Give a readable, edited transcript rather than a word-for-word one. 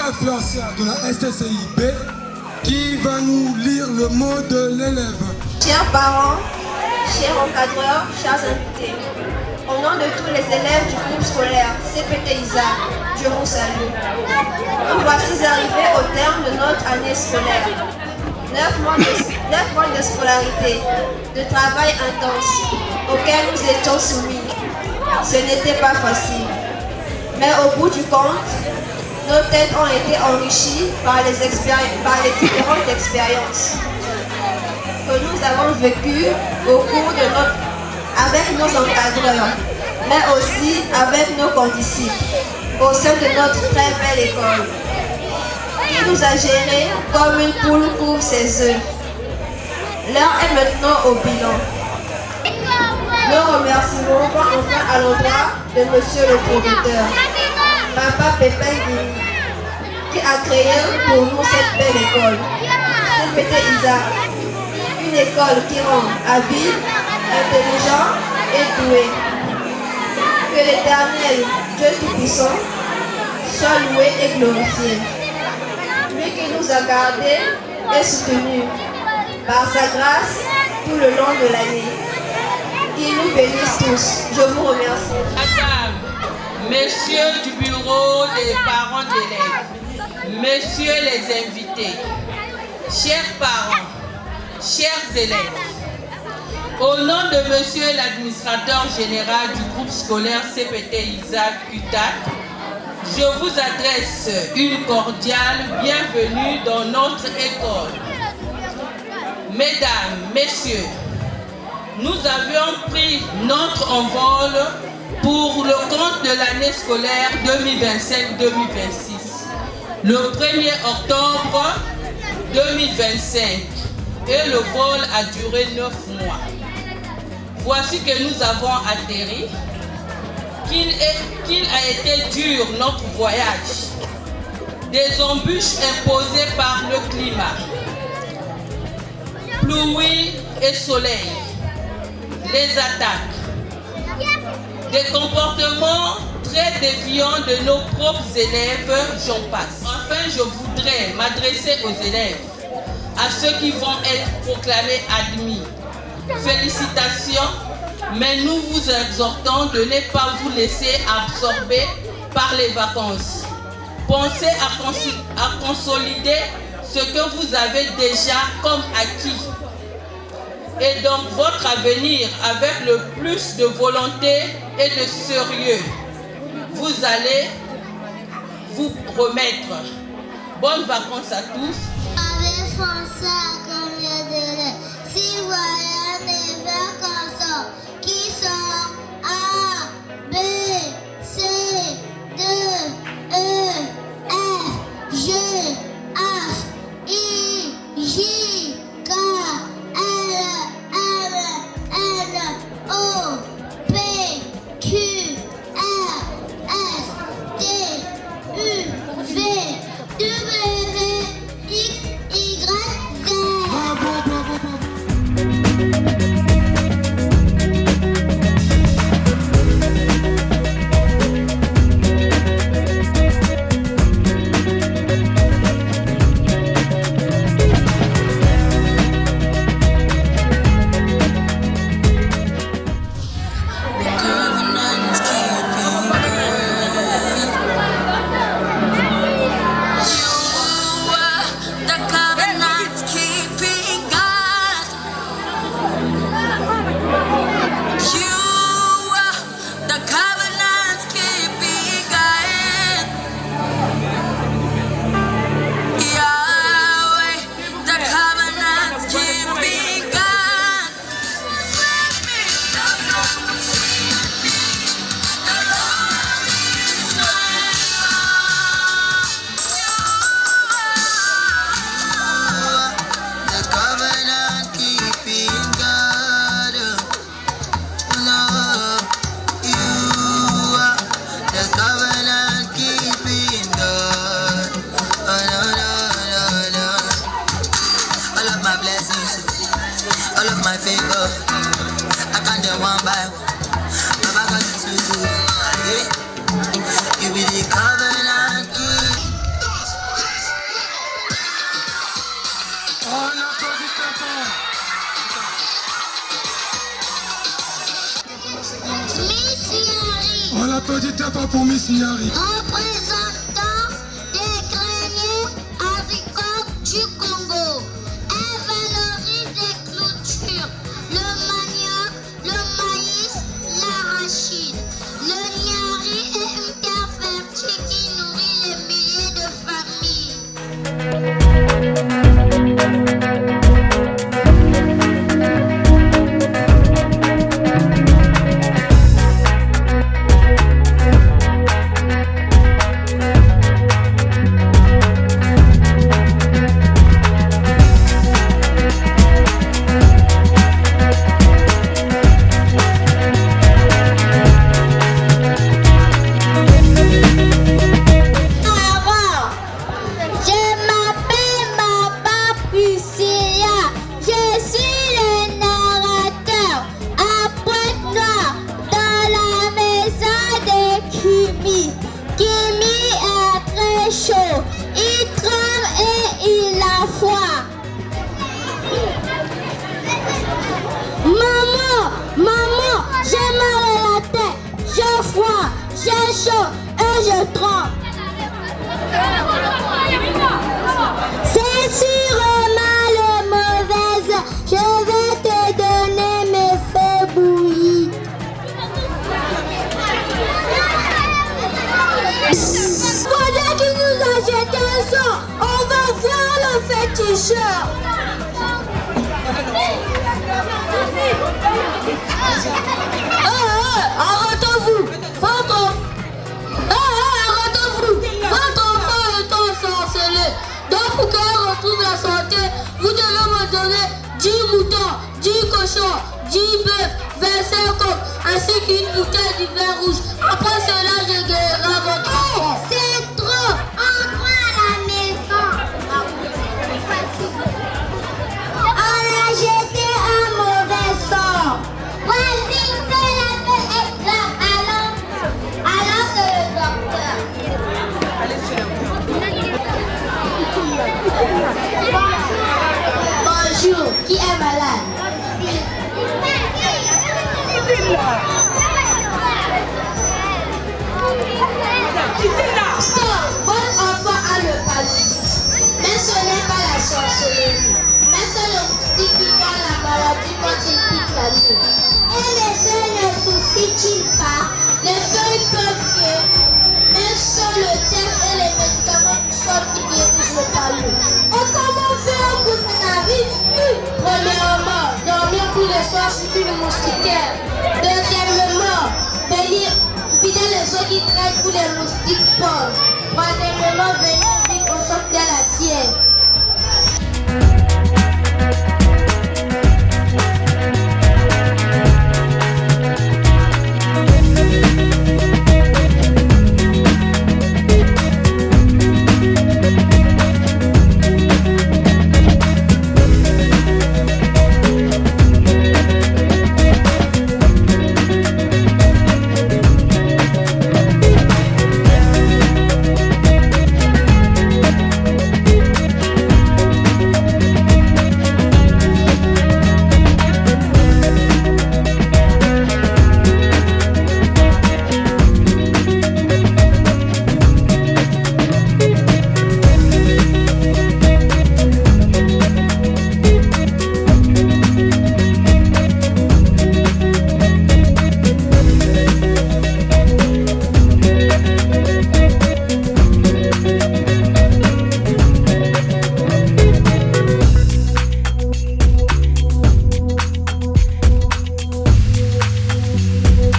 influenciaire de la STCIB qui va nous lire le mot de l'élève. Chers parents, chers encadreurs, chers invités, au nom de tous les élèves du groupe scolaire CPT Isaac, je vous salue. Nous voici arrivés au terme de notre année scolaire. 9 mois de scolarité, de travail intense auquel nous étions soumis. Ce n'était pas facile. Mais au bout du compte, nos têtes ont été enrichies par les différentes expériences que nous avons vécues au cours de avec nos encadreurs, mais aussi avec nos condisciples, au sein de notre très belle école, qui nous a gérés comme une poule couvre ses œufs. L'heure est maintenant au bilan. Nos remerciements vont enfin à l'endroit de monsieur le producteur, Papa Pépin Guini, qui a créé pour nous cette belle école, CPT Isaac, une école qui rend habile, intelligent et doué. Que l'Éternel, Dieu Tout-Puissant, soit loué et glorifié. Lui qui nous a gardés et soutenus par sa grâce tout le long de l'année. Qu'il nous bénisse tous. Je vous remercie. Madame, messieurs du bureau des parents d'élèves, messieurs les invités, chers parents, chers élèves, au nom de monsieur l'administrateur général du groupe scolaire CPT Isaac UTAC, je vous adresse une cordiale bienvenue dans notre école. Mesdames, messieurs, nous avions pris notre envol pour le compte de l'année scolaire 2025-2026, le 1er octobre 2025, et le vol a duré 9 mois. Voici que nous avons atterri, qu'il a été dur notre voyage, des embûches imposées par le climat, pluie et soleil, les attaques, des comportements très déviants de nos propres élèves, j'en passe. Enfin, je voudrais m'adresser aux élèves, à ceux qui vont être proclamés admis. Félicitations, mais nous vous exhortons de ne pas vous laisser absorber par les vacances. Pensez à consolider ce que vous avez déjà comme acquis. Et donc votre avenir avec le plus de volonté et de sérieux. Vous allez vous remettre. Bonnes vacances à tous. Avec François comme le délai, si voilà des vacances qui sont A, B, C, D, E, F, G, H, I, J, K, L, M, N, O, P, Q, R, S, T, U, V, W, X, Y, Z. applaudissez pas pour Miss Nyari. Représentant des greniers agricoles du Congo. Elle valorise les clôtures, le manioc, le maïs, l'arachide. Le Nyari est une terre fertile qui nourrit les milliers de familles. Maman, j'ai mal à la tête, j'ai froid, j'ai chaud et je tremble. C'est sûrement le mauvais. Je vais te donner mes feux bouillis. Voilà qui nous a jeté un sort. On va voir le féticheur. Arrêtez-vous! Votre enfant est ensorcelé. Donc pour qu'elle retrouve la santé, vous devez me donner 10 moutons, 10 cochons, 10 bœufs, 25 coqs, ainsi qu'une bouteille de vin rouge. Après cela, je guérirai votre enfant. C'est trop! Entre à la maison. On a jeté un mauvais sort. Vas-y, fais la paix éclat. Allons chez le docteur. Bonjour, qui est malade? Stop, votre enfant a le paludisme. Mais ce n'est pas la sorcellerie. Mais c'est le moustique qui donne la maladie quand il pique la nuit. Et les feuilles ne soucient-ils pas? Les feuilles peuvent guérir. Mais seul le thème et les médicaments seuls qui guérissent le palu. Et comment faire pour qu'on n'arrive plus? Premièrement, dormir tous les soirs sur une moustiquaire. Deuxièmement, vider les eaux qui traînent pour les moustiques pauvres. Troisièmement, venir vivre au centre de la tienne.